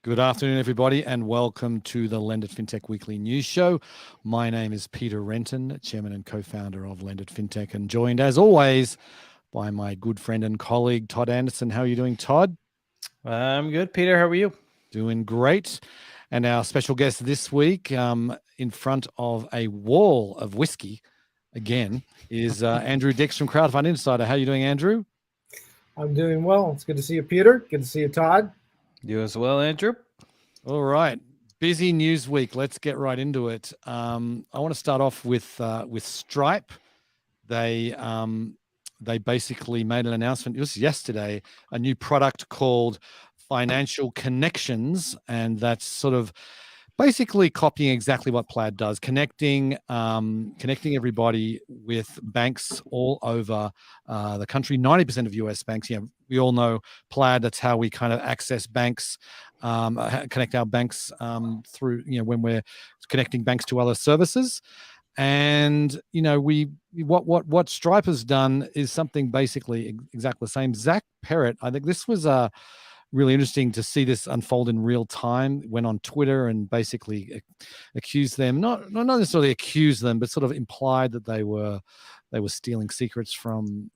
Good afternoon, everybody, and welcome to the LendIt Fintech Weekly News Show. My name is Peter Renton, Chairman and Co-founder of LendIt Fintech, and joined, as always, by my good friend and colleague, Todd Anderson. How are you doing, Todd? I'm good, Peter. How are you? Doing great. And our special guest this week, in front of a wall of whiskey, again, is Andrew Dix from Crowdfunding Insider. How are you doing, Andrew? I'm doing well. It's good to see you, Peter. Good to see you, Todd. You as well, Andrew. All right. Busy news week. Let's get right into it. I want to start off with Stripe. They basically made an announcement. It was yesterday, a new product called Financial Connections, and that's sort of basically copying exactly what Plaid does, connecting everybody with banks all over the country. 90% of US banks, we all know Plaid. That's how we kind of access banks, connect our banks through, when we're connecting banks to other services. And what Stripe has done is something basically exactly the same. Zach Perrett, I think this was really interesting to see this unfold in real time. Went on Twitter and basically accused them, not necessarily accused them, but sort of implied that they were stealing secrets from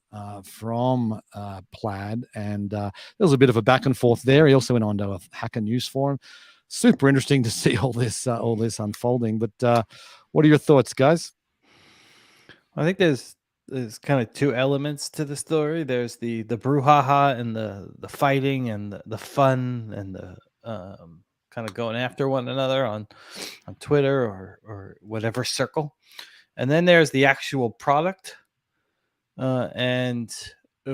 Plaid. And there was a bit of a back and forth there. He also went on to a Hacker News forum. Super interesting to see all this unfolding. But what are your thoughts, guys? I think there's kind of two elements to the story. There's the brouhaha and the fighting and the fun and the kind of going after one another on Twitter or whatever circle. And then there's the actual product. And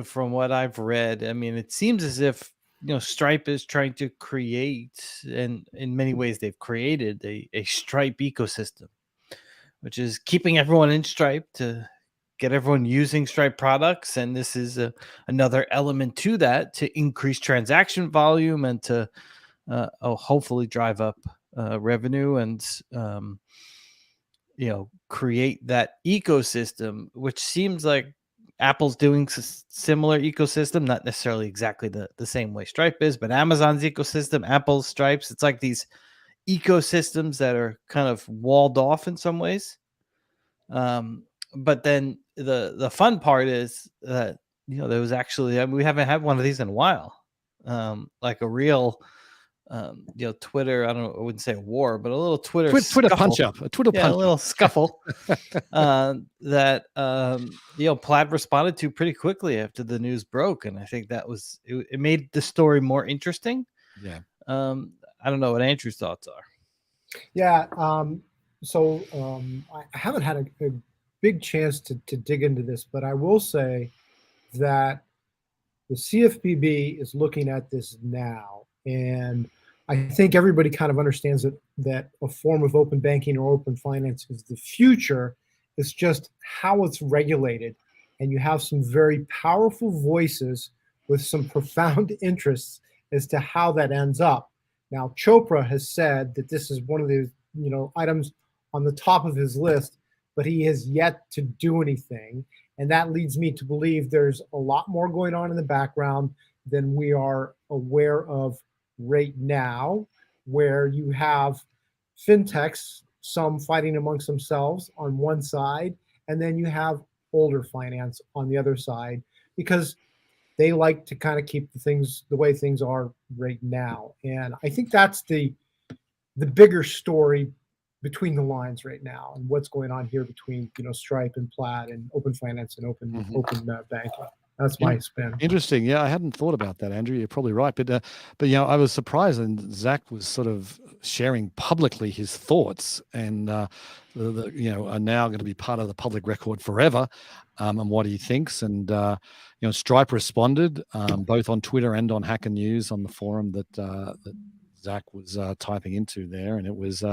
from what I've read, I mean, it seems as if Stripe is trying to create, and in many ways they've created a Stripe ecosystem, which is keeping everyone in Stripe to get everyone using Stripe products. And this is another element to that, to increase transaction volume and to hopefully drive up revenue and create that ecosystem, which seems like Apple's doing similar ecosystem, not necessarily exactly the same way Stripe is, but Amazon's ecosystem, Apple's, Stripes, it's like these ecosystems that are kind of walled off in some ways. But then the fun part is that, there was actually, we haven't had one of these in a while. Like a real, Twitter, I wouldn't say a war, but a little Twitter punch up, a little scuffle that, Plaid responded to pretty quickly after the news broke. And I think that was, it made the story more interesting. Yeah. I don't know what Andrew's thoughts are. Yeah. So I haven't had a big chance to dig into this, but I will say that the CFPB is looking at this now. And I think everybody kind of understands that a form of open banking or open finance is the future. It's just how it's regulated. And you have some very powerful voices with some profound interests as to how that ends up. Now, Chopra has said that this is one of the items on the top of his list, but he has yet to do anything. And that leads me to believe there's a lot more going on in the background than we are aware of right now, where you have fintechs, some fighting amongst themselves on one side, and then you have older finance on the other side, because they like to kind of keep things the way things are right now. And I think that's the bigger story between the lines right now, and what's going on here between Stripe and Plaid and open finance and open banking. That's my spin. Interesting. Yeah, I hadn't thought about that, Andrew. You're probably right. But I was surprised, and Zach was sort of sharing publicly his thoughts, and are now going to be part of the public record forever, and what he thinks. And Stripe responded both on Twitter and on Hacker News on the forum that Zach was typing into there, and it was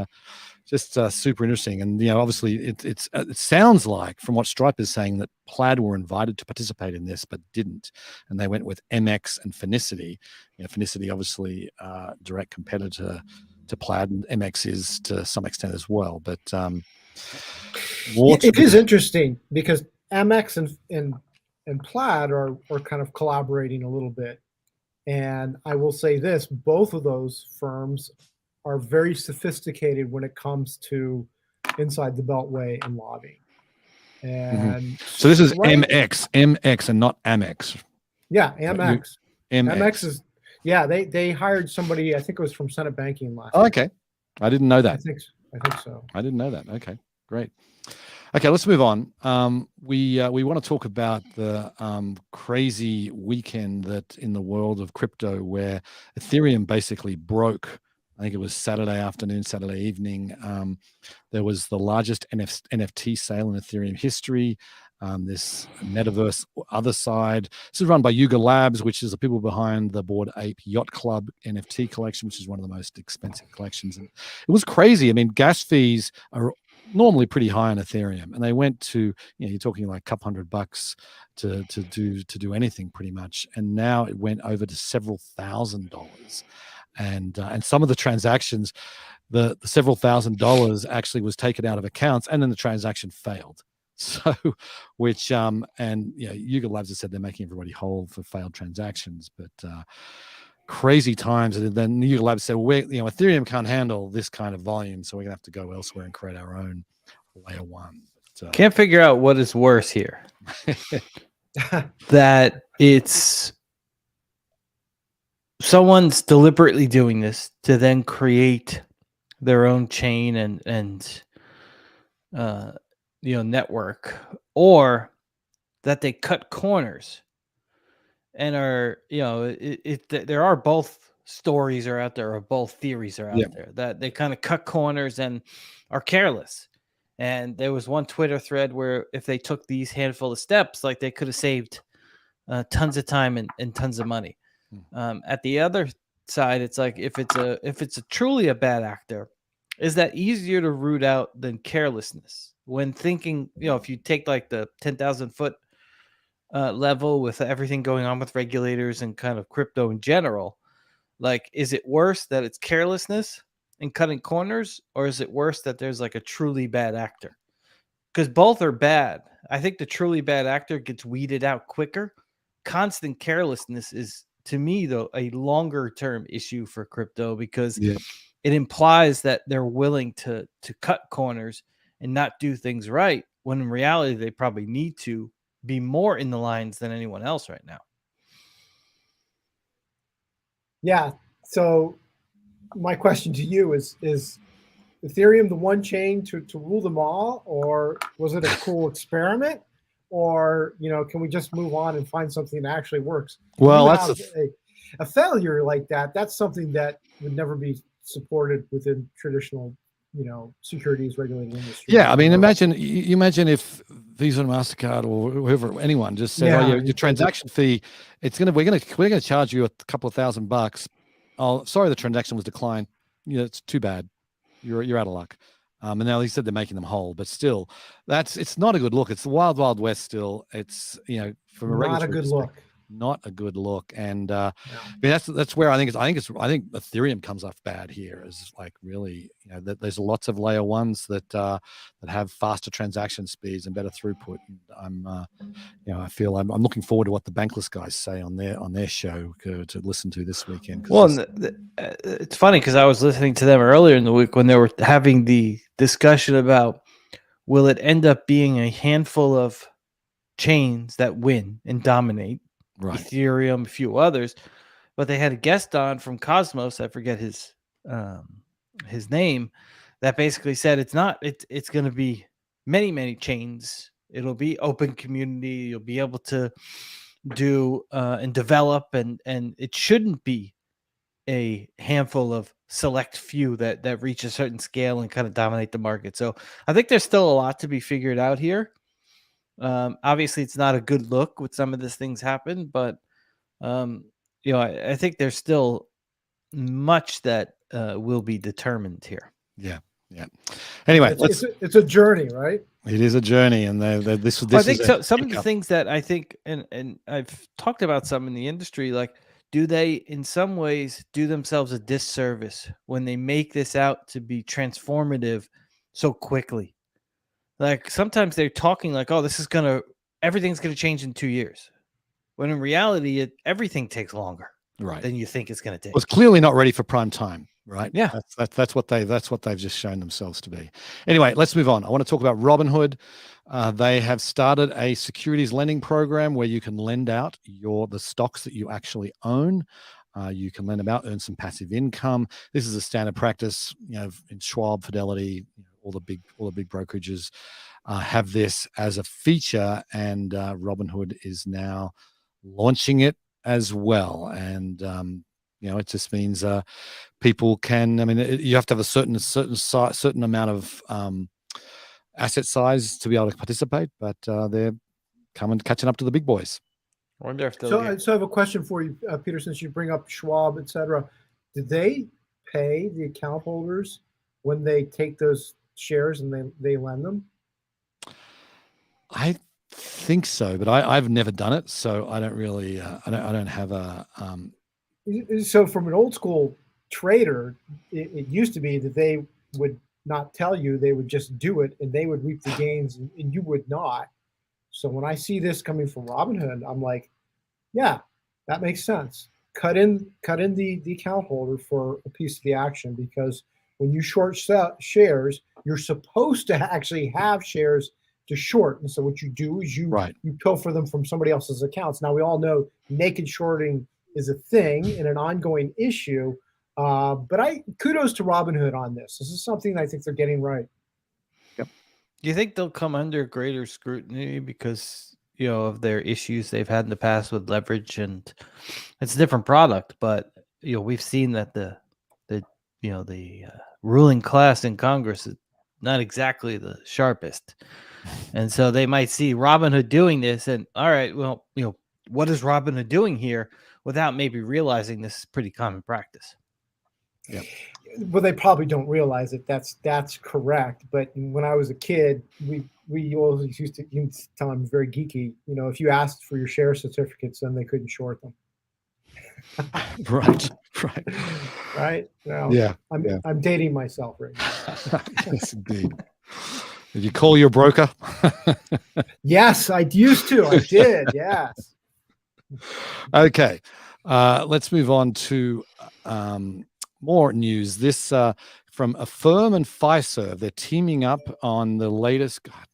just super interesting. And obviously, it sounds like, from what Stripe is saying, that Plaid were invited to participate in this but didn't, and they went with MX and Finicity. Finicity, obviously, direct competitor to Plaid, and MX is to some extent as well. But it is interesting because MX and Plaid are kind of collaborating a little bit. And I will say this, both of those firms are very sophisticated when it comes to inside the Beltway and lobbying. And So this is Stripe- MX, and not Amex. Yeah, Amex. MX. Amex is, yeah, they hired somebody, I think it was from Senate Banking last Oh, year. okay. I didn't know that. I think so. I didn't know that. Okay, great. Okay, let's move on. We want to talk about the crazy weekend that in the world of crypto, where Ethereum basically broke. I think it was Saturday afternoon, Saturday evening. There was the largest NFT sale in Ethereum history. This metaverse other side. This is run by Yuga Labs, which is the people behind the Bored Ape Yacht Club NFT collection, which is one of the most expensive collections. And it was crazy. I mean, gas fees are normally pretty high on Ethereum, and they went to, you're talking like a couple $100 to do anything pretty much. And now it went over to several $1,000s. And some of the transactions, the several $1,000s actually was taken out of accounts, and then the transaction failed. So, which Yuga Labs has said they're making everybody whole for failed transactions, but crazy times. And then Yuga Labs said, well, Ethereum can't handle this kind of volume, so we're gonna have to go elsewhere and create our own layer one. But, Can't figure out what is worse here. That it's someone's deliberately doing this to then create their own chain and network, or that they cut corners and are, there are both stories are out there, or both theories are out there, that they kind of cut corners and are careless. And there was one Twitter thread where if they took these handful of steps, like, they could have saved tons of time and tons of money. At the other side, it's like, if it's truly a bad actor, is that easier to root out than carelessness? When thinking, if you take like the 10,000 foot level with everything going on with regulators and kind of crypto in general, like, is it worse that it's carelessness and cutting corners, or is it worse that there's like a truly bad actor? Because both are bad. I think the truly bad actor gets weeded out quicker. Constant carelessness is, to me, though, a longer term issue for crypto, because it implies that they're willing to cut corners and not do things right, when in reality they probably need to be more in the lines than anyone else right now. Yeah. So my question to you is Ethereum the one chain to rule them all, or was it a cool experiment? Or, can we just move on and find something that actually works? Well, that's a failure like that. That's something that would never be supported within traditional, securities regulated industry. Yeah, I mean, imagine if Visa and MasterCard or whoever, anyone just said, your transaction fee, we're gonna charge you a couple of $1,000. Oh, sorry, the transaction was declined. It's too bad. You're out of luck. And now he said they're making them whole, but still, it's not a good look. It's the wild, wild west still. It's, from a not a good look. Not a good look. And I mean, that's where I think Ethereum comes off bad here. Is like, really, that there's lots of layer ones that have faster transaction speeds and better throughput. And I feel I'm looking forward to what the Bankless guys say on their show to listen to this weekend. Well, it's funny because I was listening to them earlier in the week when they were having the discussion about, will it end up being a handful of chains that win and dominate, right? Ethereum, a few others, but they had a guest on from Cosmos, I forget his name, that basically said it's going to be many chains. It'll be open community. You'll be able to do and develop, and it shouldn't be a handful of select few that reach a certain scale and kind of dominate the market. So I think there's still a lot to be figured out here. Obviously, it's not a good look with some of these things happen, but I think there's still much that will be determined here. Yeah. Anyway, it's a journey, right? It is a journey, and this. I think some of the things that I think, and I've talked about some in the industry, like, do they in some ways do themselves a disservice when they make this out to be transformative so quickly? Like, sometimes they're talking like, oh, everything's gonna change in 2 years, when in reality, everything takes longer. Right. than you think it's going to take. Was clearly not ready for prime time, right? Yeah. That's what they've just shown themselves to be. Anyway, let's move on. I want to talk about Robinhood. They have started a securities lending program where you can lend out the stocks that you actually own. You can lend them out, earn some passive income. This is a standard practice, in Schwab, Fidelity, all the big brokerages have this as a feature, and Robinhood is now launching it as well. And it just means people can. I mean, you have to have a certain amount of asset size to be able to participate, but they're catching up to the big boys. I wonder if so I have a question for you, Peter. Since you bring up Schwab, etc., did they pay the account holders when they take those shares and they lend them? I think so, but I've never done it, so I don't really. I don't have a. So from an old school trader, it used to be that they would not tell you; they would just do it, and they would reap the gains, and you would not. So when I see this coming from Robinhood, I'm like, yeah, that makes sense. Cut in the account holder for a piece of the action, because when you short shares, you're supposed to actually have shares to short. And so what you do is you pilfer them from somebody else's accounts. Now we all know naked shorting is a thing and an ongoing issue. But kudos to Robinhood on this. This is something I think they're getting right. Yep. Do you think they'll come under greater scrutiny because of their issues they've had in the past with leverage? And it's a different product, but we've seen that the ruling class in Congress is not exactly the sharpest. And so they might see Robinhood doing this and, all right, well, what is Robinhood doing here, without maybe realizing this is pretty common practice. Yeah. Well, they probably don't realize it. That's correct. But when I was a kid, we always used to tell them, very geeky, if you asked for your share certificates, then they couldn't short them. Right. Right. Well, yeah. I'm dating myself right now. Yes, indeed. Did you call your broker? Yes, I used to. I did. Yes. Okay. Let's move on to more news. This from Affirm and Fiserv. They're teaming up on the latest. God,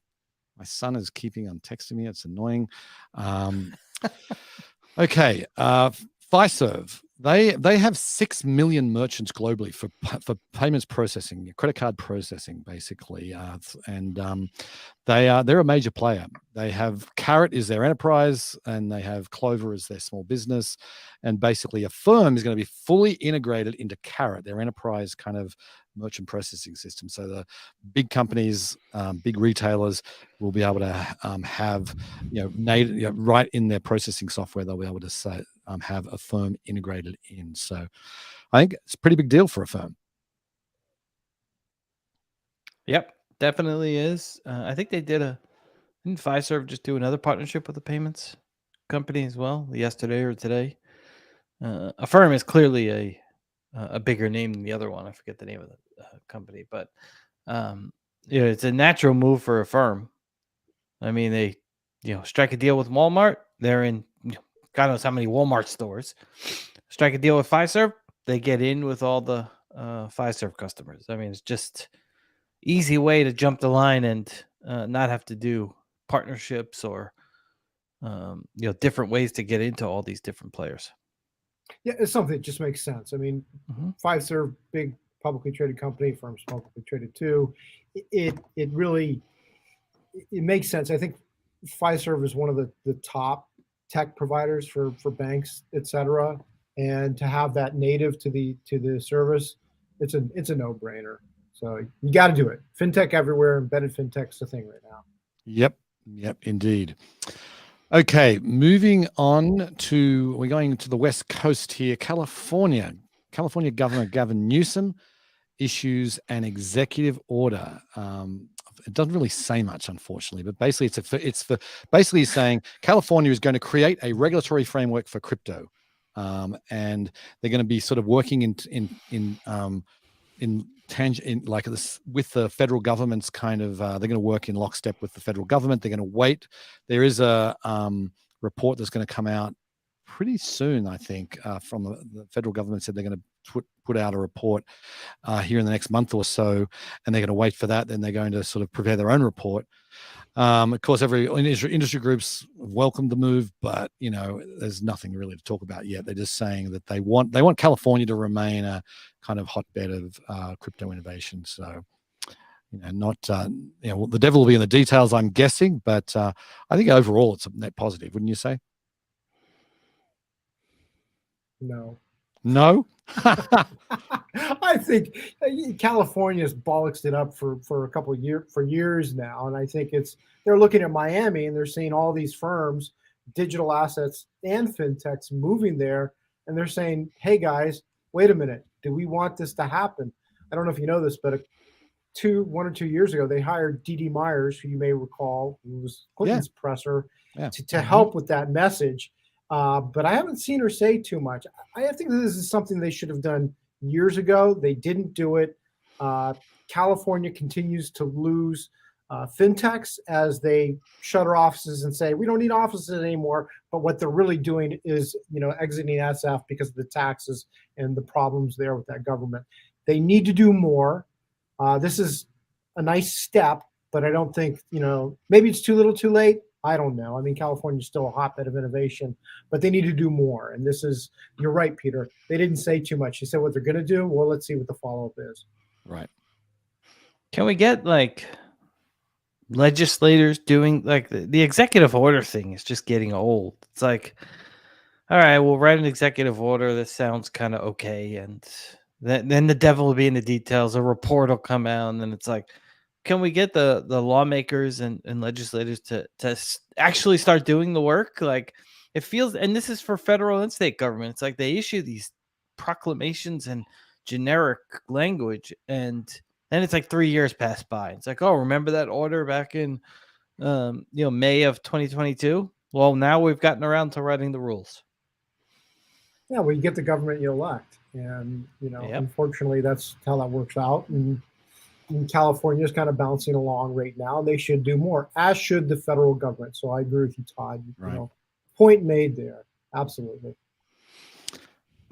my son is keeping on texting me. It's annoying. Okay. Fiserv. They have 6 million merchants globally for payments processing, credit card processing, basically, and they're a major player. They have Carrot is their enterprise, and they have Clover as their small business, and basically Affirm is going to be fully integrated into Carrot, their enterprise kind of merchant processing system. So the big companies, big retailers will be able to have native, right in their processing software. They'll be able to say, have Affirm integrated in. So I think it's a pretty big deal for Affirm. Yep, definitely is. I think they didn't Fiserv just do another partnership with the payments company as well, yesterday or today? Affirm is clearly a bigger name than the other one. I forget the name of the company, but it's a natural move for Affirm. I mean, they strike a deal with Walmart. They're in God knows how many Walmart stores. Strike a deal with Fiserv. They get in with all the Fiserv customers. I mean, it's just easy way to jump the line and not have to do partnerships or different ways to get into all these different players. Yeah, it's something that just makes sense. I mean, Fiserv, big publicly traded company, Affirm's publicly traded too. It really makes sense. I think Fiserv is one of the top tech providers for banks, et cetera, and to have that native to the service, it's a no-brainer. So you got to do it. Fintech everywhere, embedded fintech's the thing right now. Yep, indeed. Okay, moving on to, we're going to the West Coast here. California Governor Gavin Newsom issues an executive order. It doesn't really say much, unfortunately, but basically it's basically saying California is going to create a regulatory framework for crypto, and they're going to be sort of working like this with the federal government's kind of. They're going to work in lockstep with the federal government. They're going to wait. There is a report that's going to come out pretty soon, I think, from the federal government said they're going to put out a report here in the next month or so, and they're going to wait for that. Then they're going to sort of prepare their own report. Of course, every industry groups welcome the move, but there's nothing really to talk about yet. They're just saying that they want California to remain a kind of hotbed of crypto innovation. So, not the devil will be in the details, I'm guessing, but I think overall it's a net positive, wouldn't you say? No. I think California's bollocksed it up for a couple of years now, and I think they're looking at Miami and they're seeing all these firms, digital assets and fintechs moving there, and they're saying, "Hey guys, wait a minute, do we want this to happen?" I don't know if you know this, but 1 or 2 years ago, they hired D.D. Myers, who you may recall, who was Clinton's presser, to help with that message. But I haven't seen her say too much. I think this is something they should have done years ago. They didn't do it. California continues to lose fintechs as they shutter offices and say, we don't need offices anymore. But what they're really doing is, exiting SF because of the taxes and the problems there with that government. They need to do more. This is a nice step, but I don't think, maybe it's too little too late. I don't know. I mean, California is still a hotbed of innovation, but they need to do more. And you're right, Peter. They didn't say too much. They said what they're going to do. Well, let's see what the follow-up is. Right. Can we get legislators doing the executive order thing is just getting old. It's like, all right, we'll write an executive order. This sounds kind of okay. And then the devil will be in the details. A report will come out. And then it's like, can we get the lawmakers and legislators to actually start doing the work? Like it feels, and this is for federal and state government. It's like they issue these proclamations and generic language, and then it's like 3 years pass by. It's like, oh, remember that order back in May of 2022? Well, now we've gotten around to writing the rules. Yeah, well, you get the government you elect, and unfortunately, that's how that works out. And California is kind of bouncing along right now. They should do more, as should the federal government. So I agree with you, Todd. Right. Point made there. Absolutely.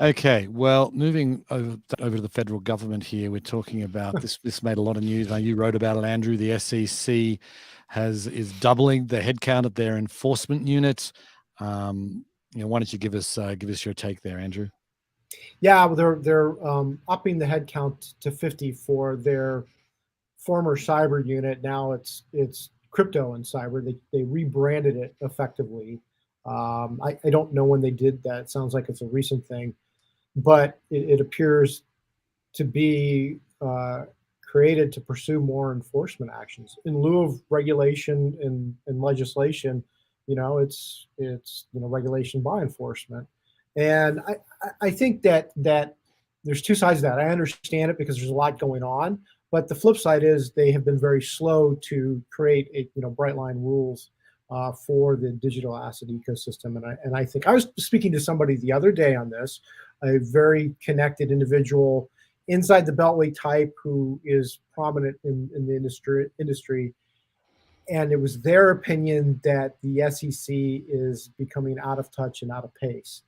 Okay, well, moving over to the federal government here, we're talking about this. This made a lot of news. You wrote about it, Andrew. The SEC is doubling the headcount of their enforcement units. Why don't you give us your take there, Andrew? Yeah, well, they're upping the headcount to 50 for their former cyber unit. Now it's crypto and cyber. They rebranded it effectively. I don't know when they did that. It sounds like it's a recent thing, but it appears to be created to pursue more enforcement actions in lieu of regulation and legislation. It's regulation by enforcement. And I think that there's two sides of that. I understand it because there's a lot going on, but the flip side is they have been very slow to create bright line rules for the digital asset ecosystem. And I think I was speaking to somebody the other day on this, a very connected individual inside the Beltway type who is prominent in the industry. And it was their opinion that the SEC is becoming out of touch and out of pace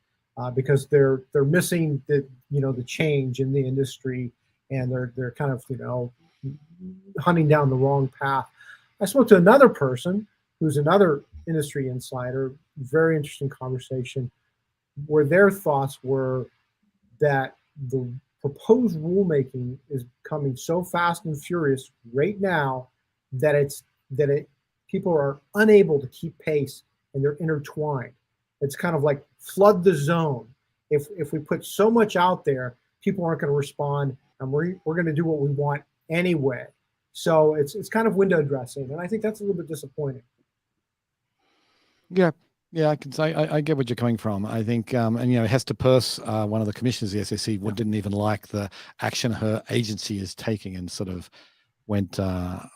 because they're missing the change in the industry, and they're kind of hunting down the wrong path. I spoke to another person who's another industry insider, very interesting conversation, where their thoughts were that the proposed rulemaking is coming so fast and furious right now that people are unable to keep pace, and they're intertwined. It's kind of like flood the zone. If we put so much out there, people aren't going to respond, and we're going to do what we want anyway. So it's kind of window dressing, and I think that's a little bit disappointing. Yeah, I can say I get what you're coming from. I think, Hester Peirce, one of the commissioners of the SEC, didn't even like the action her agency is taking, and sort of went on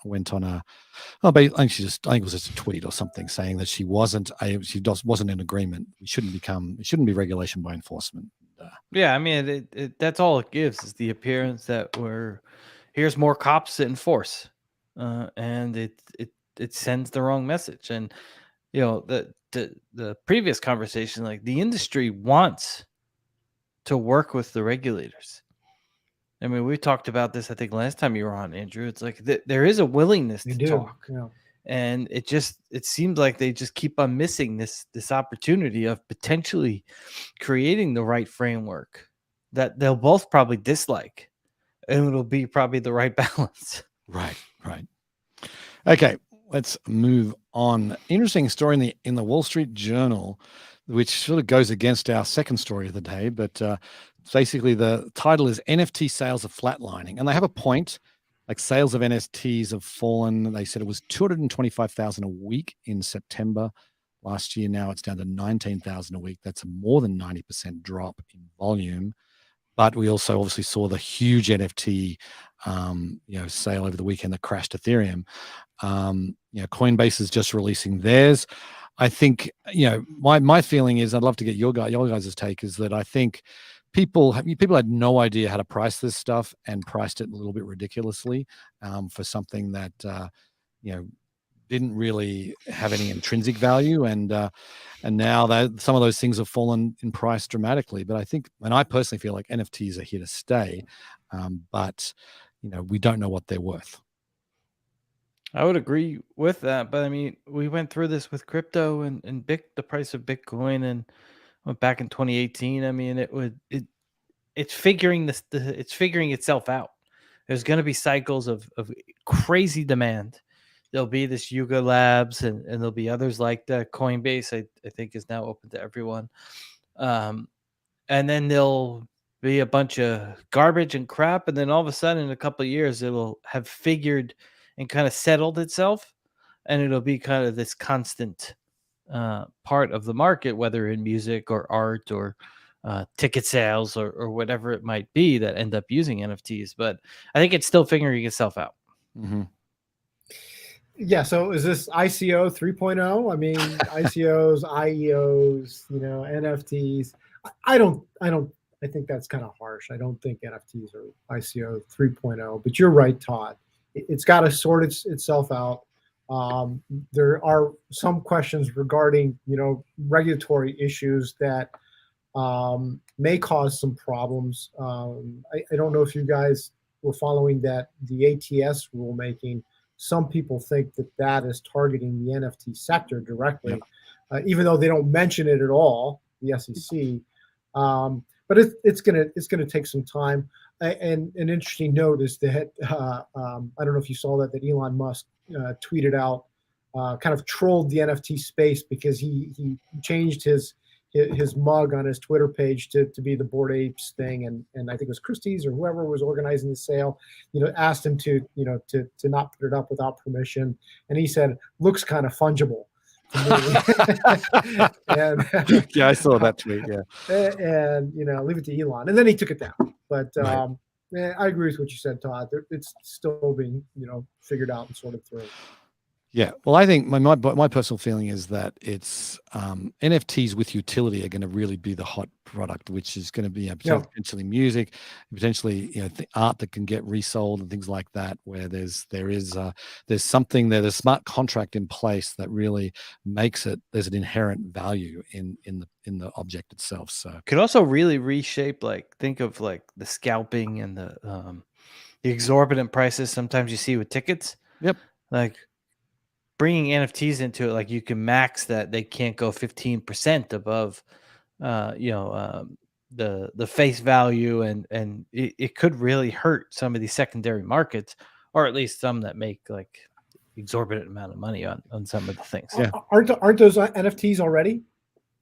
a. I think it was just a tweet or something saying that she wasn't in agreement. It shouldn't be regulation by enforcement. Yeah, I mean, that's all it gives is the appearance that here's more cops to enforce, and it sends the wrong message. And to the previous conversation, like the industry wants to work with the regulators. I mean, we talked about this, I think, last time you were on, Andrew. It's like there is a willingness to talk. Yeah. And it seems like they just keep on missing this opportunity of potentially creating the right framework that they'll both probably dislike, and it'll be probably the right balance. Right. Okay, let's move on. Interesting story in the Wall Street Journal, which sort of goes against our second story of the day, but basically the title is NFT Sales are flatlining, and they have a point. Like, sales of NFTs have fallen. They said it was 225,000 a week in September last year. Now it's down to 19,000 a week. That's a more than 90% drop in volume. But we also obviously saw the huge NFT, sale over the weekend that crashed Ethereum. Coinbase is just releasing theirs. I think, my feeling is, I'd love to get your guys' take, is that I think people had no idea how to price this stuff and priced it a little bit ridiculously for something that didn't really have any intrinsic value, and now that some of those things have fallen in price dramatically. But I think, and I personally feel like NFTs are here to stay, but we don't know what they're worth. I would agree with that, but I mean, we went through this with crypto and the price of Bitcoin, and went back in 2018. I mean, it's figuring it's figuring itself out. There's going to be cycles of crazy demand. There'll be this Yuga Labs, and there'll be others like that. Coinbase, I think, is now open to everyone. And then there'll be a bunch of garbage and crap, and then all of a sudden, in a couple of years, it'll have figured and kind of settled itself, and it'll be kind of this constant part of the market, whether in music or art or ticket sales or whatever it might be that end up using NFTs. But I think it's still figuring itself out. Mm-hmm. Yeah. So is this ICO 3.0? I mean, ICOs, IEOs, NFTs. I think that's kind of harsh. I don't think NFTs are ICO 3.0, but you're right, Todd. It's got to sort itself out. There are some questions regarding, regulatory issues that may cause some problems. I don't know if you guys were following the ATS rulemaking. Some people think that is targeting the NFT sector directly, even though they don't mention it at all, the SEC. But it's gonna take some time. And an interesting note is that I don't know if you saw that Elon Musk tweeted out, kind of trolled the NFT space, because he changed his mug on his Twitter page to be the Bored Apes thing, and I think it was Christie's or whoever was organizing the sale, asked him to not put it up without permission, and he said, "Looks kind of fungible." And, yeah, I saw that tweet. Yeah, and leave it to Elon, and then he took it down. But I agree with what you said, Todd. It's still being figured out and sorted through. Yeah, well, I think my personal feeling is that it's NFTs with utility are going to really be the hot product, which is going to be potentially music, potentially art that can get resold and things like that, where there's something there, there's a smart contract in place that really makes it, there's an inherent value in the object itself. So could also really reshape, think of the scalping and the exorbitant prices sometimes you see with tickets. Yep. Bringing NFTs into it, you can max that they can't go 15% above, the face value, and it could really hurt some of these secondary markets, or at least some that make exorbitant amount of money on some of the things. Yeah, aren't those NFTs already,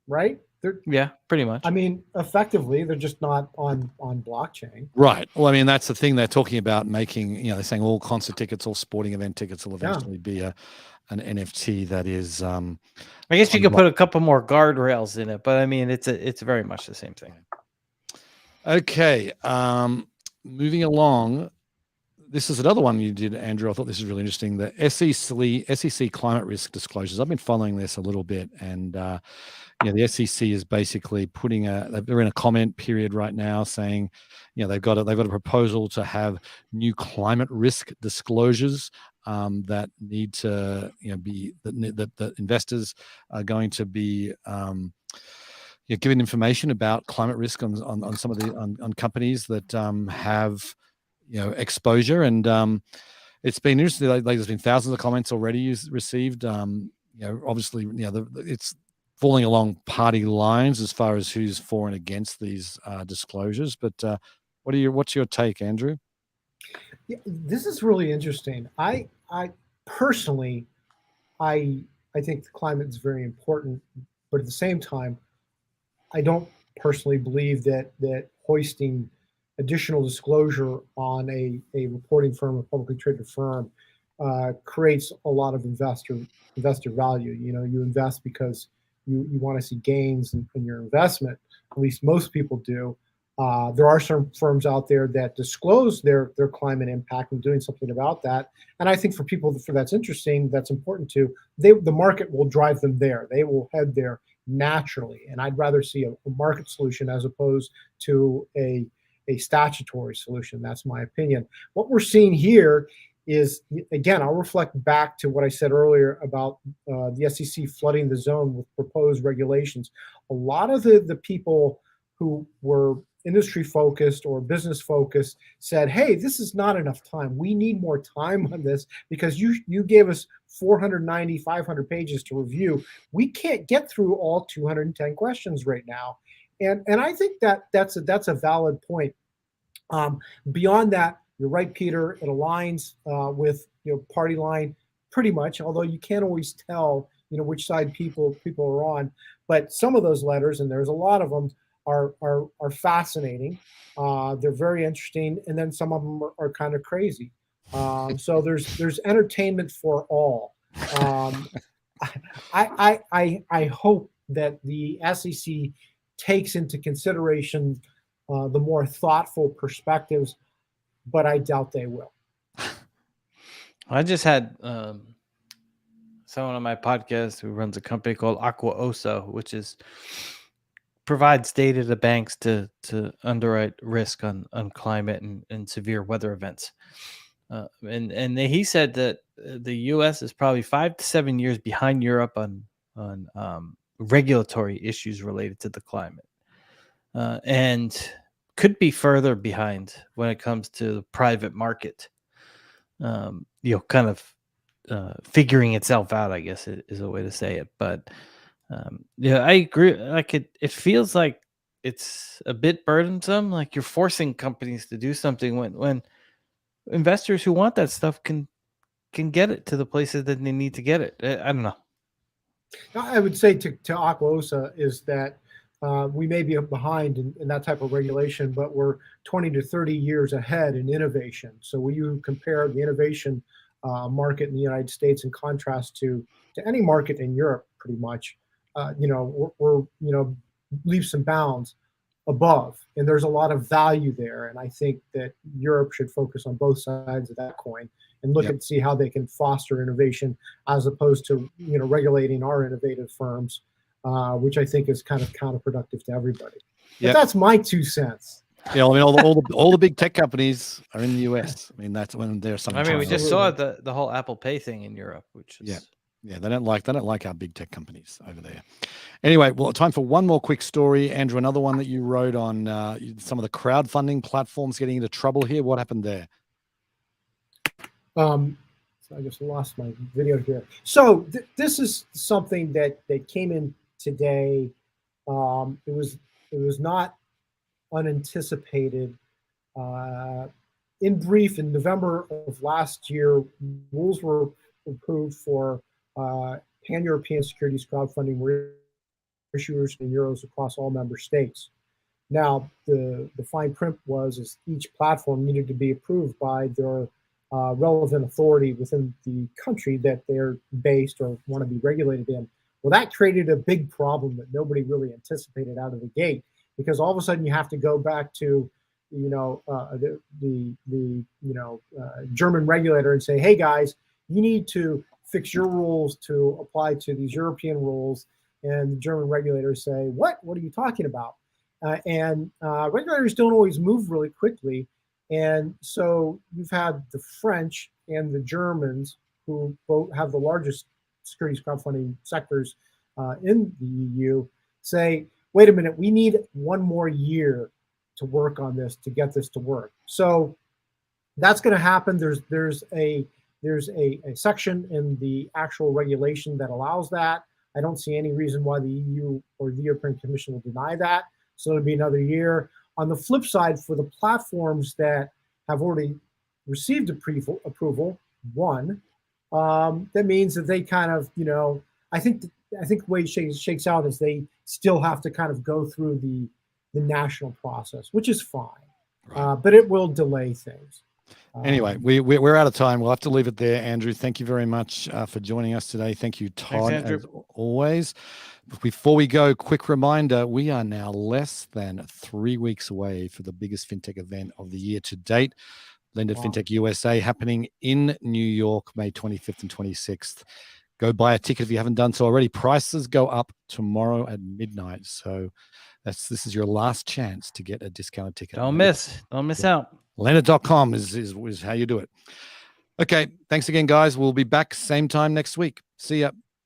right? Yeah, pretty much. I mean, effectively, they're just not on blockchain. Right. Well, I mean, that's the thing they're talking about making. They're saying all concert tickets, all sporting event tickets will eventually be an NFT that is. I guess you could put a couple more guardrails in it, but I mean, it's very much the same thing. Okay. Moving along. This is another one you did, Andrew. I thought this is really interesting. The SEC climate risk disclosures. I've been following this a little bit, and the SEC is basically they're in a comment period right now, saying, they've got a proposal to have new climate risk disclosures that need to be that investors are going to be giving information about climate risk on some of the on companies that have exposure. And it's been interesting. Like there's been thousands of comments already received. Obviously, it's falling along party lines as far as who's for and against these disclosures. But what's your take, Andrew? Yeah, this is really interesting. I personally, I think the climate is very important, but at the same time, I don't personally believe that hoisting additional disclosure on a reporting firm, a publicly traded firm, creates a lot of investor value. You invest because you want to see gains in your investment. At least most people do. There are some firms out there that disclose their climate impact and doing something about that. And I think for people that's interesting, that's important to, the market will drive them there. They will head there naturally. And I'd rather see a market solution as opposed to a statutory solution. That's my opinion. What we're seeing here is, again, I'll reflect back to what I said earlier about the SEC flooding the zone with proposed regulations. A lot of the people who were industry focused or business focused said, hey, this is not enough time. We need more time on this because you gave us 490, 500 pages to review. We can't get through all 210 questions right now. And I think that's a valid point. Beyond that, you're right, Peter. It aligns with party line pretty much, although you can't always tell which side people are on. But some of those letters, and there's a lot of them, are fascinating. They're very interesting, and then some of them are kind of crazy. So there's entertainment for all. I hope that the SEC takes into consideration the more thoughtful perspectives, but I doubt they will. I just had someone on my podcast who runs a company called Aquaosa, which provides data to banks to underwrite risk on climate and severe weather events. And he said that the U.S. is probably 5 to 7 years behind Europe on regulatory issues related to the climate, and could be further behind when it comes to the private market. Kind of figuring itself out, I guess is a way to say it. But I agree. Like it feels like it's a bit burdensome. Like you're forcing companies to do something when investors who want that stuff can get it to the places that they need to get it. I don't know. I would say to Aquaosa is that we may be behind in that type of regulation, but we're 20 to 30 years ahead in innovation. So when you compare the innovation market in the United States in contrast to any market in Europe, pretty much, we're leaps and bounds above, and there's a lot of value there. And I think that Europe should focus on both sides of that coin and look and see how they can foster innovation as opposed to regulating our innovative firms, which I think is kind of counterproductive to everybody. But that's my 2 cents. Yeah, I mean, all the big tech companies are in the US. I mean, that's when there's some. I mean, we just saw the whole Apple Pay thing in Europe, which is yeah, they don't like our big tech companies over there. Anyway, well, time for one more quick story, Andrew. Another one that you wrote on some of the crowdfunding platforms getting into trouble here. What happened there? So I just lost my video here. So this is something that came in today. It was not unanticipated. In brief, in November of last year, rules were approved for pan-European securities crowdfunding where issuers in euros across all member states. Now, the fine print is each platform needed to be approved by their relevant authority within the country that they're based or want to be regulated in. Well, that created a big problem that nobody really anticipated out of the gate, because all of a sudden you have to go back to the German regulator and say, hey guys, you need to fix your rules to apply to these European rules. And the German regulators say, what are you talking about? And regulators don't always move really quickly. And so you've had the French and the Germans, who both have the largest securities crowdfunding sectors in the EU, say, wait a minute, we need one more year to work on this, to get this to work. So that's going to happen. There's a section in the actual regulation that allows that. I don't see any reason why the EU or the European Commission will deny that. So it'll be another year. On the flip side, for the platforms that have already received approval, that means that they kind of, I think the way it shakes out is they still have to kind of go through the national process, which is fine, right. But it will delay things. Anyway, we're out of time. We'll have to leave it there. Andrew, thank you very much for joining us today. Thank you, Todd, as always. Before we go, quick reminder, we are now less than 3 weeks away for the biggest fintech event of the year to date, LendIt Fintech USA, happening in New York, May 25th and 26th. Go buy a ticket if you haven't done so already. Prices go up tomorrow at midnight. So this is your last chance to get a discounted ticket. Don't miss out. LendIt.com is how you do it. Okay. Thanks again, guys. We'll be back same time next week. See ya.